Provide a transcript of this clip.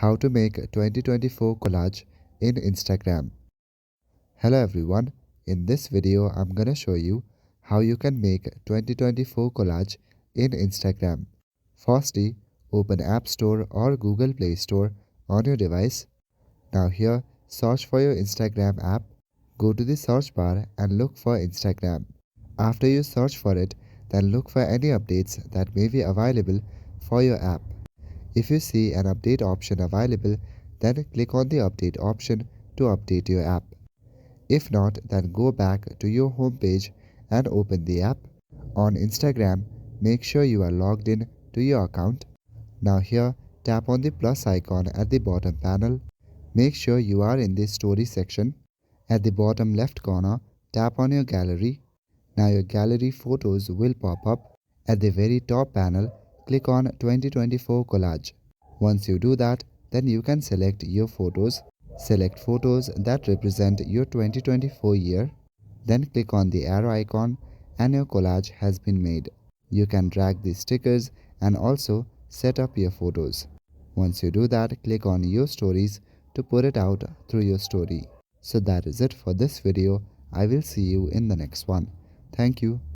How to make a 2024 collage in Instagram. Hello everyone, in this video I'm gonna show you how you can make a 2024 collage in Instagram. Firstly, open App Store or Google Play Store on your device. Now here, search for your Instagram app. Go to the search bar and look for Instagram. After you search for it, then look for any updates that may be available for your app. If you see an update option available, then click on the update option to update your app. If not, then go back to your home page and open the app. On Instagram, make sure you are logged in to your account. Now here, tap on the plus icon at the bottom panel. Make sure you are in the story section. At the bottom left corner, tap on your gallery. Now your gallery photos will pop up. At the very top panel, click on 2024 collage. Once you do that, then you can select your photos. Select photos that represent your 2024 year. Then click on the arrow icon and your collage has been made. You can drag the stickers and also set up your photos. Once you do that, click on your stories to put it out through your story. So that is it for this video. I will see you in the next one. Thank you.